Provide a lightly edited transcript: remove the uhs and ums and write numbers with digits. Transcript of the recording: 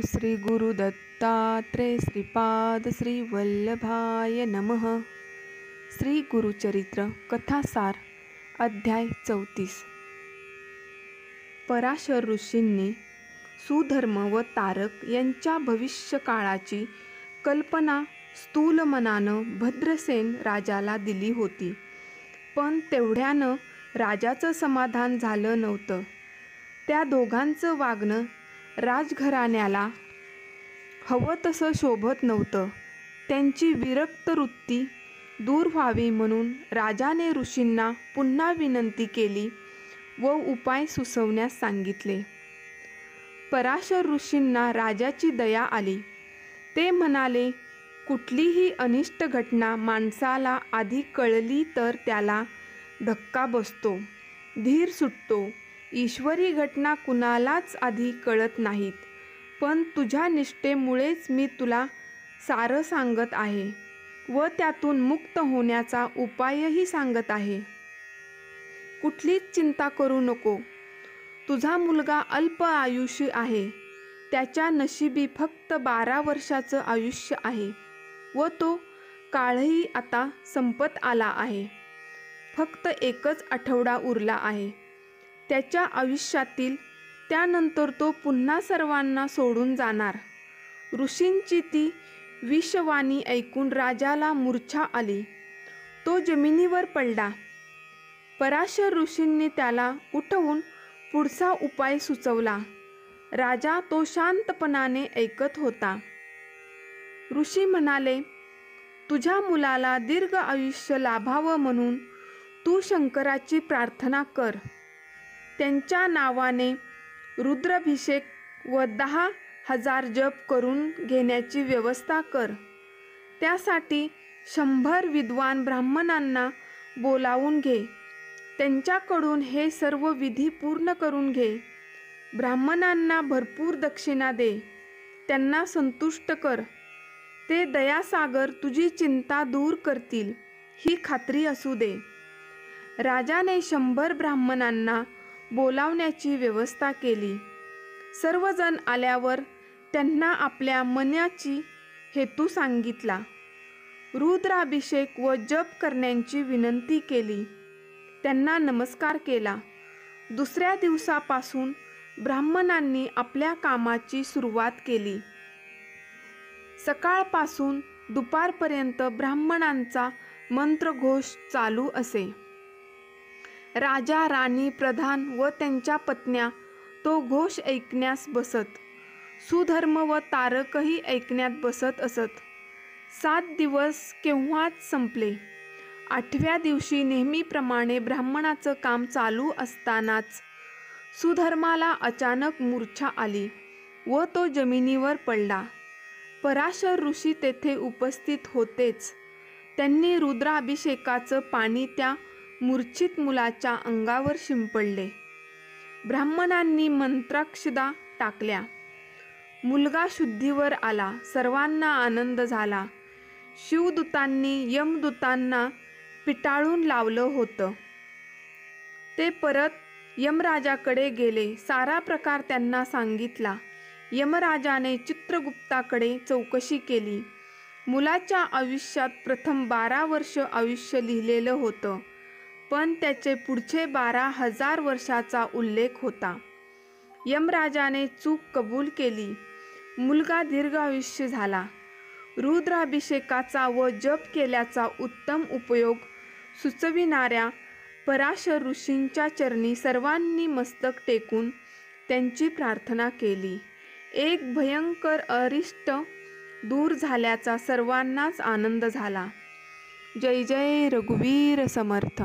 श्री गुरुदत्तात्रेय श्रीपाद श्री वल्लभाय नमः। श्री गुरुचरित्र कथासार अध्याय 34। पराशर ऋषींनी सुधर्म व तारक यांच्या भविष्यकाळाची कल्पना स्थूल मनानं भद्रसेन राजाला दिली होती, पण तेवढ्यानं राजाचं समाधान झालं नव्हतं। त्या दोघांचं वागणं राजघराण्याला हवं तसं शोभत नव्हतं। त्यांची विरक्त वृत्ती दूर व्हावी म्हणून राजाने ऋषींना पुन्हा विनंती केली व उपाय सुचवण्यास सांगितले। पराशर ऋषींना राजाची दया आली। ते म्हणाले, कुठलीही अनिष्ट घटना माणसाला आधी कळली तर त्याला धक्का बसतो, धीर सुटतो। ईश्वरी घटना कुणालाच आधी कळत नाहीत, पण तुझ्या निष्ठेमुळेच मी तुला सारं सांगत आहे व त्यातून मुक्त होण्याचा उपायही सांगत आहे। कुठलीच चिंता करू नको। तुझा मुलगा अल्प आयुष्य आहे, त्याच्या नशिबी फक्त 12 वर्षाचं आयुष्य आहे व तो काळही आता संपत आला आहे। फक्त एकच आठवडा उरला आहे त्याच्या आयुष्यातील, त्यानंतर तो पुन्हा सर्वांना सोडून जाणार। ऋषींची ती विषवाणी ऐकून राजाला मूर्छा आली, तो जमिनीवर पडला। पराशर ऋषींनी त्याला उठवून पुढचा उपाय सुचवला। राजा तो शांतपणाने ऐकत होता। ऋषी म्हणाले, तुझ्या मुलाला दीर्घ आयुष्य लाभावं म्हणून तू शंकराची प्रार्थना कर। त्यांच्या नावाने रुद्राभिषेक व 10,000 जप करून घेण्याची व्यवस्था कर। त्यासाठी 100 विद्वान ब्राह्मणांना बोलावून घे, त्यांच्याकडून हे सर्व विधी पूर्ण करून घे। ब्राह्मणांना भरपूर दक्षिणा दे, त्यांना संतुष्ट कर। ते दयासागर तुझी चिंता दूर करतील ही खात्री असू दे। राजाने 100 ब्राह्मणांना बोलावण्याची व्यवस्था केली। सर्वजण आल्यावर त्यांना आपल्या मनाची हेतू सांगितला। रुद्राभिषेक व जप करण्याची विनंती केली, त्यांना नमस्कार केला। दुसऱ्या दिवसापासून ब्राह्मणांनी आपल्या कामाची सुरुवात केली। सकाळपासून दुपारपर्यंत ब्राह्मणांचा मंत्रघोष चालू असे। राजा, राणी, प्रधान व त्यांच्या पत्न्या तो घोष ऐकण्यास बसत। सुधर्म व तारकही ऐकण्यात बसत असत। 7 दिवस केव्हाच संपले। 8व्या दिवशी नेहमीप्रमाणे ब्राह्मणाचं काम चालू असतानाच सुधर्माला अचानक मूर्छा आली व तो जमिनीवर पडला। पराशर ऋषी तेथे उपस्थित होतेच। त्यांनी रुद्राभिषेकाचं पाणी त्या मूर्छित मुलाच्या अंगावर शिंपडले। ब्राह्मणांनी मंत्राक्षता टाकल्या। मुलगा शुद्धीवर आला। सर्वांना आनंद झाला। शिवदूतांनी यमदूतांना पिटाळून लावलं होतं। ते परत यमराजाकडे गेले। सारा प्रकार त्यांना सांगितला। यमराजाने चित्रगुप्ताकडे चौकशी केली। मुलाच्या आयुष्यात प्रथम 12 वर्ष आयुष्य लिहिलेलं होतं, पण त्याचे पुढचे 12,000 वर्षाचा उल्लेख होता। यमराजाने चूक कबूल केली। मुलगा दीर्घायुष्य झाला। रुद्राभिषेकाचा व जप केल्याचा उत्तम उपयोग सुचविणाऱ्या पराशर ऋषींच्या चरणी सर्वांनी मस्तक टेकून त्यांची प्रार्थना केली। एक भयंकर अरिष्ट दूर झाल्याचा सर्वांनाच आनंद झाला। जय जय रघुवीर समर्थ।